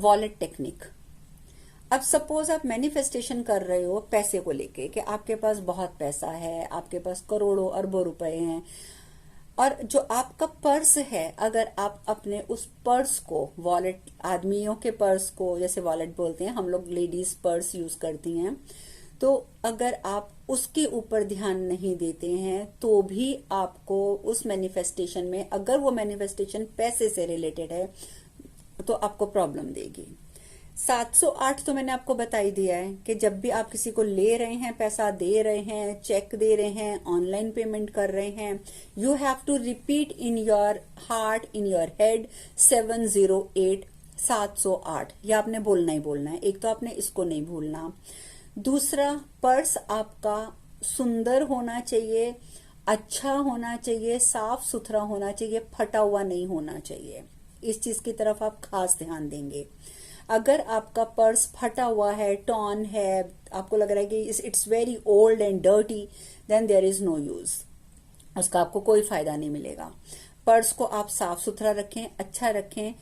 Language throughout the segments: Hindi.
Wallet technique. अब सपोज आप मैनिफेस्टेशन कर रहे हो पैसे को लेके कि आपके पास बहुत पैसा है, आपके पास करोड़ों अरबों रुपए हैं, और जो आपका पर्स है, अगर आप अपने उस पर्स को, वॉलेट, आदमियों के पर्स को जैसे वॉलेट बोलते हैं, हम लोग लेडीज पर्स यूज करती हैं, तो अगर आप उसके ऊपर ध्यान नहीं देते हैं तो भी आपको उस मैनिफेस्टेशन में, अगर वो मैनिफेस्टेशन पैसे से रिलेटेड है, तो आपको प्रॉब्लम देगी। 708 तो मैंने आपको बता ही दिया है कि जब भी आप किसी को ले रहे हैं, पैसा दे रहे हैं, चेक दे रहे हैं, ऑनलाइन पेमेंट कर रहे हैं, you have to repeat in your heart, in your head 708, 708, ये आपने बोलना ही बोलना है। एक तो आपने इसको नहीं भूलना। दूसरा, पर्स आपका सुंदर होना चाहिए, अच्छा होना चाहिए, साफ सुथरा होना चाहिए, फटा हुआ नहीं होना चाहिए। इस चीज की तरफ आप खास ध्यान देंगे। अगर आपका पर्स फटा हुआ है, टॉर्न है, आपको लग रहा है कि it's very old and dirty, then there is no use, उसका आपको कोई फायदा नहीं मिलेगा। पर्स को आप साफ सुथरा रखें, अच्छा रखें।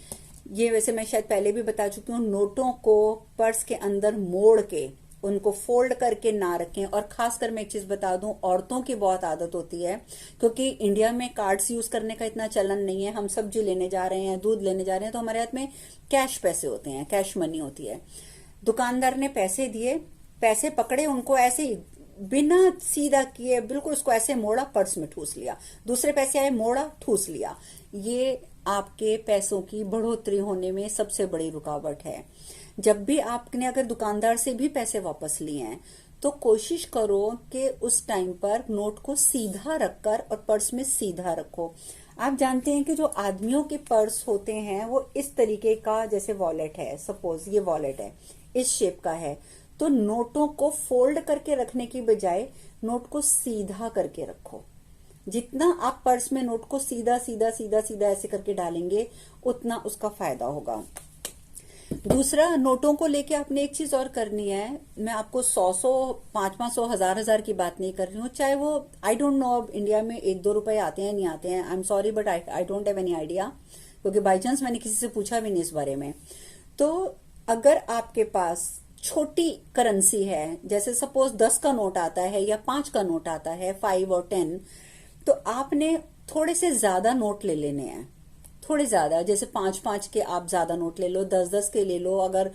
ये वैसे मैं शायद पहले भी बता चुकी हूँ, नोटों को पर्स के अंदर मोड़ के, उनको फोल्ड करके ना रखें। और खासकर मैं एक चीज बता दूं, औरतों की बहुत आदत होती है, क्योंकि इंडिया में कार्ड्स यूज करने का इतना चलन नहीं है। हम सब्जी लेने जा रहे हैं, दूध लेने जा रहे हैं, तो हमारे हाथ में कैश पैसे होते हैं, कैश मनी होती है। दुकानदार ने पैसे दिए, पैसे पकड़े, उनको ऐसे ही बिना सीधा किए बिल्कुल उसको ऐसे मोड़ा, पर्स में ठूस लिया। दूसरे पैसे आए, मोड़ा, ठूस लिया। ये आपके पैसों की बढ़ोतरी होने में सबसे बड़ी रुकावट है। जब भी आपने अगर दुकानदार से भी पैसे वापस लिए हैं, तो कोशिश करो कि उस टाइम पर नोट को सीधा रखकर और पर्स में सीधा रखो। आप जानते हैं कि जो आदमियों के पर्स होते हैं वो इस तरीके का, जैसे वॉलेट है, सपोज ये वॉलेट है, इस शेप का है, तो नोटों को फोल्ड करके रखने की बजाय नोट को सीधा करके रखो। जितना आप पर्स में नोट को सीधा सीधा सीधा सीधा ऐसे करके डालेंगे, उतना उसका फायदा होगा। दूसरा, नोटों को लेके आपने एक चीज और करनी है। मैं आपको 100 500 1000 की बात नहीं कर रही हूँ, चाहे वो, आई डोंट नो अब इंडिया में 1-2 रुपए आते हैं नहीं आते हैं, I am sorry but I don't have any idea, क्योंकि बाई चांस मैंने किसी से पूछा भी नहीं इस बारे में। तो अगर आपके पास छोटी करेंसी है, जैसे सपोज 10 का नोट आता है या 5 का नोट आता है, 5 और 10, तो आपने थोड़े से ज्यादा नोट ले लेने हैं, थोड़े ज्यादा, जैसे 5-5 के आप ज्यादा नोट ले लो, 10-10 के ले लो, अगर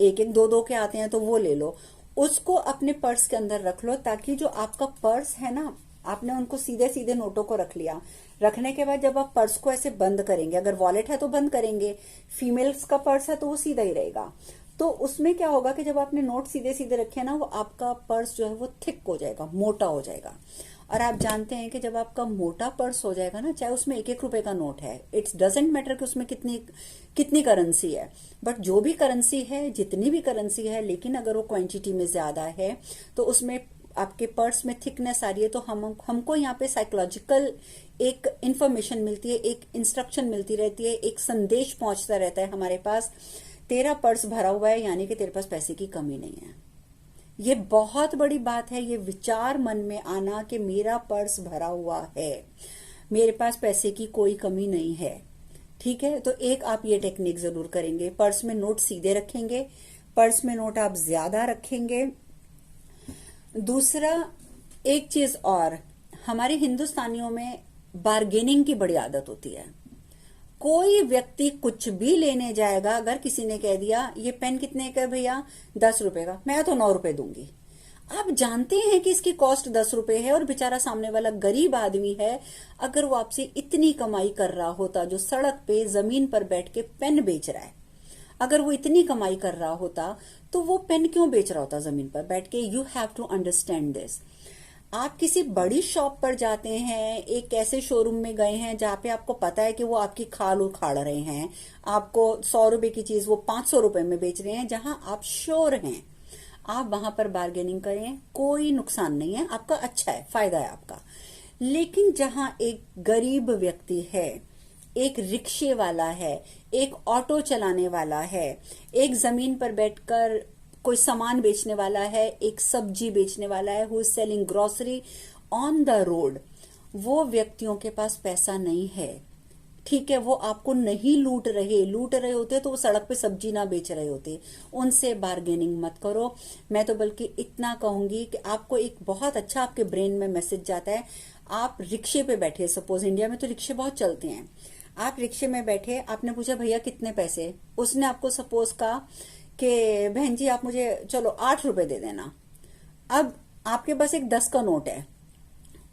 1-1 2-2 के आते हैं तो वो ले लो। उसको अपने पर्स के अंदर रख लो, ताकि जो आपका पर्स है ना, आपने उनको सीधे सीधे नोटों को रख लिया। रखने के बाद जब आप पर्स को ऐसे बंद करेंगे, अगर वॉलेट है तो बंद करेंगे, फीमेल्स का पर्स है तो वो सीधा ही रहेगा, तो उसमें क्या होगा कि जब आपने नोट सीधे सीधे रखे ना, वो आपका पर्स जो है वो थिक हो जाएगा, मोटा हो जाएगा। और आप जानते हैं कि जब आपका मोटा पर्स हो जाएगा ना, चाहे उसमें 1-1 रुपए का नोट है, इट्स डजेंट मैटर कि उसमें कितनी कितनी करेंसी है, बट जो भी करेंसी है, जितनी भी करेंसी है, लेकिन अगर वो क्वांटिटी में ज्यादा है, तो उसमें आपके पर्स में थिकनेस आ रही है, तो हमको यहाँ पे साइकोलॉजिकल एक इंफॉर्मेशन मिलती है, एक इंस्ट्रक्शन मिलती रहती है, एक संदेश पहुंचता रहता है हमारे पास, तेरा पर्स भरा हुआ है, यानी कि तेरे पास पैसे की कमी नहीं है। ये बहुत बड़ी बात है, ये विचार मन में आना कि मेरा पर्स भरा हुआ है, मेरे पास पैसे की कोई कमी नहीं है। ठीक है, तो एक आप ये टेक्निक जरूर करेंगे, पर्स में नोट सीधे रखेंगे, पर्स में नोट आप ज्यादा रखेंगे। दूसरा, एक चीज और, हमारे हिंदुस्तानियों में बार्गेनिंग की बड़ी आदत होती है। कोई व्यक्ति कुछ भी लेने जाएगा, अगर किसी ने कह दिया ये पेन कितने का भैया, 10 रुपए का, मैं तो 9 रुपए दूंगी। आप जानते हैं कि इसकी कॉस्ट 10 रुपए है, और बेचारा सामने वाला गरीब आदमी है। अगर वो आपसे इतनी कमाई कर रहा होता, जो सड़क पे जमीन पर बैठ के पेन बेच रहा है, अगर वो इतनी कमाई कर रहा होता, तो वो पेन क्यों बेच रहा होता जमीन पर बैठ के? You have to understand this. आप किसी बड़ी शॉप पर जाते हैं, एक ऐसे शोरूम में गए हैं जहां पे आपको पता है कि वो आपकी खाल उखाड़ रहे हैं, आपको 100 रुपए की चीज वो 500 रुपए में बेच रहे हैं, जहां आप श्योर हैं, आप वहां पर बार्गेनिंग करें, कोई नुकसान नहीं है, आपका अच्छा है, फायदा है आपका। लेकिन जहां एक गरीब व्यक्ति है, एक रिक्शे वाला है, एक ऑटो चलाने वाला है, एक जमीन पर बैठकर कोई सामान बेचने वाला है, एक सब्जी बेचने वाला है, who is selling grocery on the road, वो व्यक्तियों के पास पैसा नहीं है। ठीक है, वो आपको नहीं लूट रहे होते तो वो सड़क पे सब्जी ना बेच रहे होते। उनसे बार्गेनिंग मत करो। मैं तो बल्कि इतना कहूंगी कि आपको एक बहुत अच्छा आपके ब्रेन में मैसेज जाता है। आप रिक्शे पे बैठे, सपोज इंडिया में तो रिक्शे बहुत चलते हैं, आप रिक्शे में बैठे, आपने पूछा भैया कितने पैसे, उसने आपको सपोज कहा कि बहन जी आप मुझे चलो 8 रुपए दे देना। अब आपके पास एक 10 का नोट है,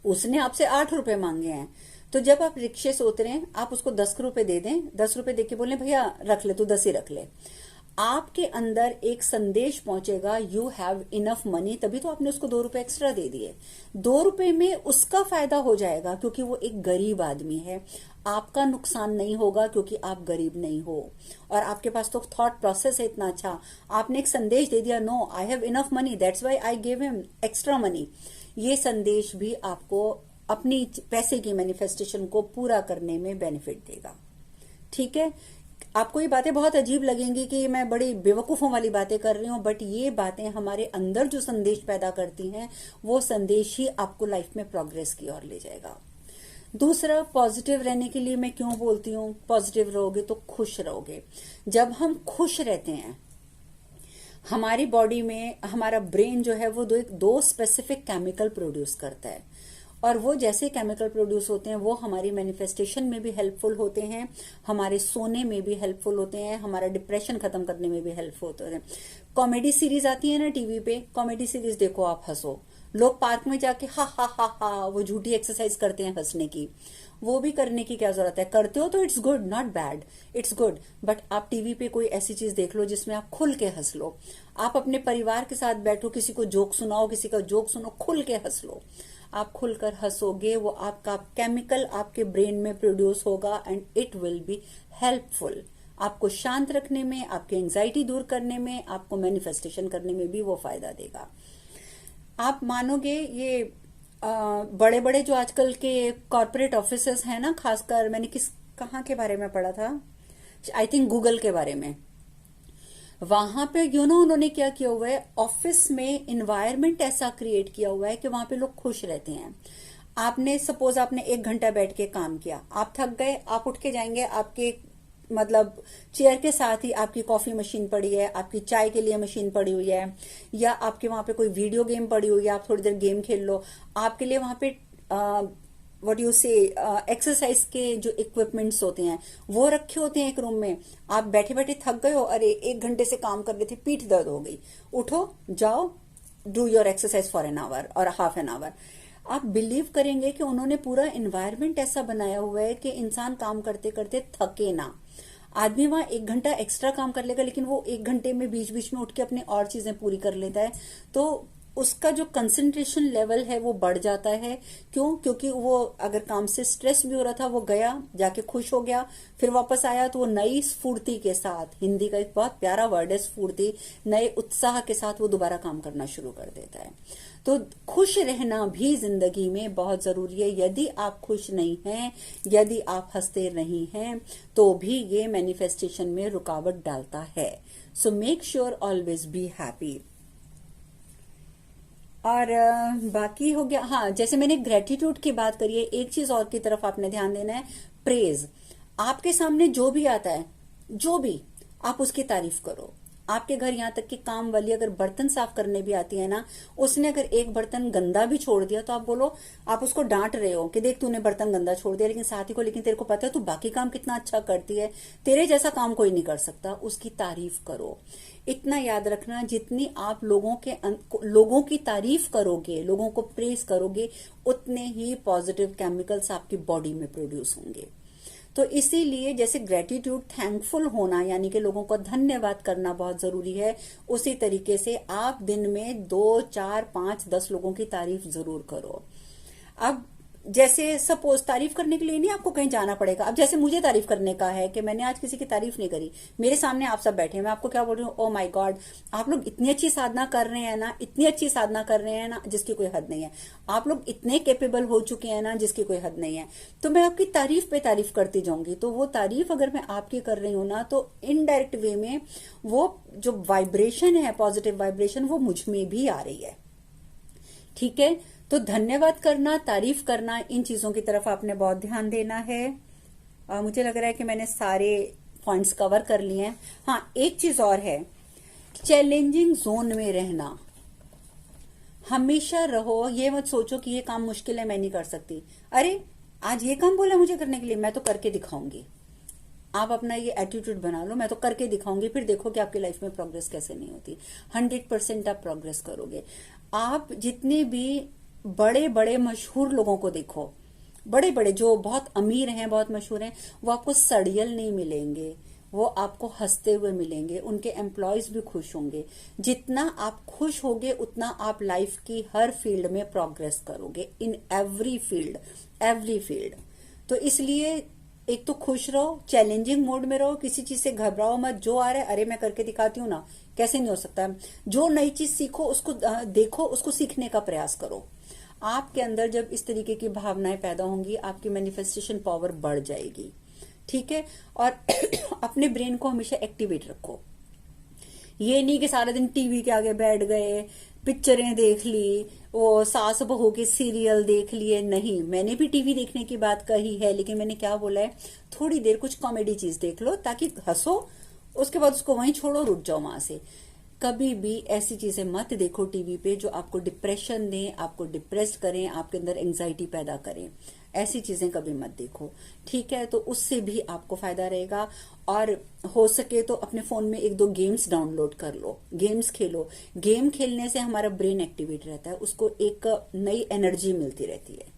उसने आपसे 8 रुपए मांगे हैं, तो जब आप रिक्शे से उतरे आप उसको 10 रुपए दे दें, 10 रुपए दे के बोले भैया रख ले, तू 10 ही रख ले। आपके अंदर एक संदेश पहुंचेगा यू हैव इनफ मनी, तभी तो आपने उसको 2 रुपए एक्स्ट्रा दे दिए। 2 रुपए में उसका फायदा हो जाएगा क्योंकि वो एक गरीब आदमी है, आपका नुकसान नहीं होगा क्योंकि आप गरीब नहीं हो। और आपके पास तो थॉट प्रोसेस है इतना अच्छा, आपने एक संदेश दे दिया, no I have enough money that's why I give him extra money. ये संदेश भी आपको अपनी पैसे की मैनिफेस्टेशन को पूरा करने में बेनिफिट देगा। ठीक है, आपको ये बातें बहुत अजीब लगेंगी कि मैं बड़ी बेवकूफों वाली बातें कर रही हूं, बट ये बातें हमारे अंदर जो संदेश पैदा करती हैं वो संदेश ही आपको लाइफ में प्रोग्रेस की ओर ले जाएगा। दूसरा, पॉजिटिव रहने के लिए मैं क्यों बोलती हूँ, पॉजिटिव रहोगे तो खुश रहोगे। जब हम खुश रहते हैं, हमारी बॉडी में हमारा ब्रेन जो है वो दो स्पेसिफिक केमिकल प्रोड्यूस करता है, और वो जैसे केमिकल प्रोड्यूस होते हैं वो हमारी मैनिफेस्टेशन में भी हेल्पफुल होते हैं, हमारे सोने में भी हेल्पफुल होते हैं, हमारा डिप्रेशन खत्म करने में भी हेल्पफुल होते हैं। कॉमेडी सीरीज आती है ना टीवी पे, कॉमेडी सीरीज देखो आप, हंसो। लोग पार्क में जाके हा हा हा हा वो झूठी एक्सरसाइज करते हैं हंसने की, वो भी करने की क्या जरूरत है, करते हो तो it's good, not bad, it's good. But आप टीवी पे कोई ऐसी चीज देख लो जिसमें आप खुल के हंस लो। आप अपने परिवार के साथ बैठो, किसी को जोक सुनाओ, किसी का जोक सुनो, खुल के हंस लो। आप खुलकर हंसोगे, वो आपका केमिकल आपके ब्रेन में प्रोड्यूस होगा and it will be helpful आपको शांत रखने में, आपके एंजाइटी दूर करने में, आपको मैनिफेस्टेशन करने में भी वो फायदा देगा। आप मानोगे ये बड़े बड़े जो आजकल के कॉर्पोरेट ऑफिसेस हैं ना, खासकर मैंने कहाँ के बारे में पढ़ा था, आई थिंक गूगल के बारे में। वहां पे उन्होंने क्या किया हुआ है, ऑफिस में इन्वायरमेंट ऐसा क्रिएट किया हुआ है कि वहां पे लोग खुश रहते हैं। आपने सपोज आपने 1 घंटा बैठ के काम किया, आप थक गए, आप उठ के जाएंगे, आपके मतलब चेयर के साथ ही आपकी कॉफी मशीन पड़ी है, आपकी चाय के लिए मशीन पड़ी हुई है, या आपके वहां पे कोई वीडियो गेम पड़ी हुई है, आप थोड़ी देर गेम खेल लो। आपके लिए वहां पे व्हाट यू से एक्सरसाइज के जो इक्विपमेंट्स होते हैं वो रखे होते हैं एक रूम में। आप बैठे बैठे थक गए हो, अरे 1 घंटे से काम कर रहे थे, पीठ दर्द हो गई, उठो जाओ do your exercise for an hour और हाफ एन आवर। आप बिलीव करेंगे कि उन्होंने पूरा एनवायरनमेंट ऐसा बनाया हुआ है कि इंसान काम करते करते थके ना। आदमी वहां 1 घंटा एक्स्ट्रा काम कर लेगा, लेकिन वो 1 घंटे में बीच बीच में उठ के अपनी और चीजें पूरी कर लेता है, तो उसका जो कंसंट्रेशन लेवल है वो बढ़ जाता है। क्यों? क्योंकि वो अगर काम से स्ट्रेस भी हो रहा था, वो गया जाके खुश हो गया, फिर वापस आया तो वो नई स्फूर्ति के साथ, हिंदी का एक बहुत प्यारा वर्ड है स्फूर्ति, नए उत्साह के साथ वो दोबारा काम करना शुरू कर देता है। तो खुश रहना भी जिंदगी में बहुत जरूरी है। यदि आप खुश नहीं हैं, यदि आप हंसते नहीं हैं, तो भी ये मैनिफेस्टेशन में रुकावट डालता है। So make sure always be happy. और बाकी हो गया, हाँ, जैसे मैंने ग्रेटिट्यूड की बात करी है, एक चीज और की तरफ आपने ध्यान देना है, प्रेज। आपके सामने जो भी आता है, जो भी, आप उसकी तारीफ करो। आपके घर यहाँ तक कि काम वाली अगर बर्तन साफ करने भी आती है ना, उसने अगर एक बर्तन गंदा भी छोड़ दिया तो आप बोलो, आप उसको डांट रहे हो कि देख तूने बर्तन गंदा छोड़ दिया, लेकिन साथी को, लेकिन तेरे को पता है तू बाकी काम कितना अच्छा करती है, तेरे जैसा काम कोई नहीं कर सकता, उसकी तारीफ करो। इतना याद रखना, जितनी आप लोगों की तारीफ करोगे, लोगों को प्रेज करोगे, उतने ही पॉजिटिव केमिकल्स आपकी बॉडी में प्रोड्यूस होंगे। तो इसीलिए जैसे ग्रेटिट्यूड, थैंकफुल होना, यानी कि लोगों को धन्यवाद करना बहुत जरूरी है, उसी तरीके से आप दिन में 2, 4, 5, 10 लोगों की तारीफ जरूर करो। अब जैसे सपोज तारीफ करने के लिए नहीं आपको कहीं जाना पड़ेगा। अब जैसे मुझे तारीफ करने का है कि मैंने आज किसी की तारीफ नहीं करी, मेरे सामने आप सब बैठे हैं, मैं आपको क्या बोल रही हूँ, ओ माय गॉड आप लोग इतनी अच्छी साधना कर रहे हैं ना, इतनी अच्छी साधना कर रहे हैं ना जिसकी कोई हद नहीं है, आप लोग इतने कैपेबल हो चुके हैं ना जिसकी कोई हद नहीं है। तो मैं आपकी तारीफ पे तारीफ करती जाऊंगी, तो वो तारीफ अगर मैं आपकी कर रही हूँ ना, तो इनडायरेक्ट वे में वो जो वाइब्रेशन है, पॉजिटिव वाइब्रेशन, वो मुझ में भी आ रही है। ठीक है, तो धन्यवाद करना, तारीफ करना, इन चीजों की तरफ आपने बहुत ध्यान देना है। मुझे लग रहा है कि मैंने सारे पॉइंट्स कवर कर लिए हैं। हाँ, एक चीज और है, चैलेंजिंग जोन में रहना। हमेशा रहो, ये मत सोचो कि ये काम मुश्किल है मैं नहीं कर सकती। अरे आज ये काम बोला मुझे करने के लिए, मैं तो करके दिखाऊंगी। आप अपना ये एटीट्यूड बना लो, मैं तो करके दिखाऊंगी, फिर देखो कि आपकी लाइफ में प्रोग्रेस कैसे नहीं होती। 100% आप प्रोग्रेस करोगे। आप जितने भी बड़े बड़े मशहूर लोगों को देखो, बड़े बड़े जो बहुत अमीर हैं, बहुत मशहूर हैं, वो आपको सड़ियल नहीं मिलेंगे, वो आपको हंसते हुए मिलेंगे, उनके एम्प्लॉयज भी खुश होंगे। जितना आप खुश होगे उतना आप लाइफ की हर फील्ड में प्रोग्रेस करोगे, in every field, every field. तो इसलिए एक तो खुश रहो, चैलेंजिंग मोड में रहो, किसी चीज से घबराओ मत। जो आ रहा है, अरे मैं करके दिखाती हूँ ना, कैसे नहीं हो सकता। जो नई चीज सीखो उसको देखो, उसको सीखने का प्रयास करो। आपके अंदर जब इस तरीके की भावनाएं पैदा होंगी, आपकी मैनिफेस्टेशन पावर बढ़ जाएगी। ठीक है। और अपने ब्रेन को हमेशा एक्टिवेट रखो। ये नहीं कि सारा दिन टीवी के आगे बैठ गए, पिक्चरें देख ली, वो सास बहू के सीरियल देख लिए। नहीं, मैंने भी टीवी देखने की बात कही है, लेकिन मैंने क्या बोला है, थोड़ी देर कुछ कॉमेडी चीज देख लो ताकि हंसो, उसके बाद उसको वहीं छोड़ो, रुक जाओ वहां से। कभी भी ऐसी चीजें मत देखो टीवी पे जो आपको डिप्रेशन दें, आपको डिप्रेस्ड करें, आपके अंदर एंजाइटी पैदा करें। ऐसी चीजें कभी मत देखो। ठीक है, तो उससे भी आपको फायदा रहेगा। और हो सके तो अपने फोन में एक दो गेम्स डाउनलोड कर लो, गेम्स खेलो। गेम खेलने से हमारा ब्रेन एक्टिवेट रहता है, उसको एक नई एनर्जी मिलती रहती है।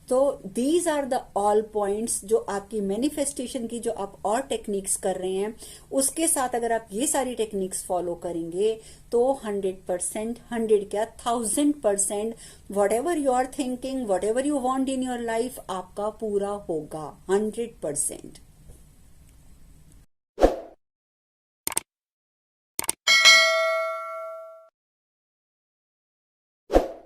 तो these are the all points जो आपकी मैनिफेस्टेशन की, जो आप और टेक्निक्स कर रहे हैं, उसके साथ अगर आप ये सारी टेक्निक्स फॉलो करेंगे तो 100%, 100 क्या 1000%, whatever you are thinking, whatever you want in your life, आपका पूरा होगा 100%।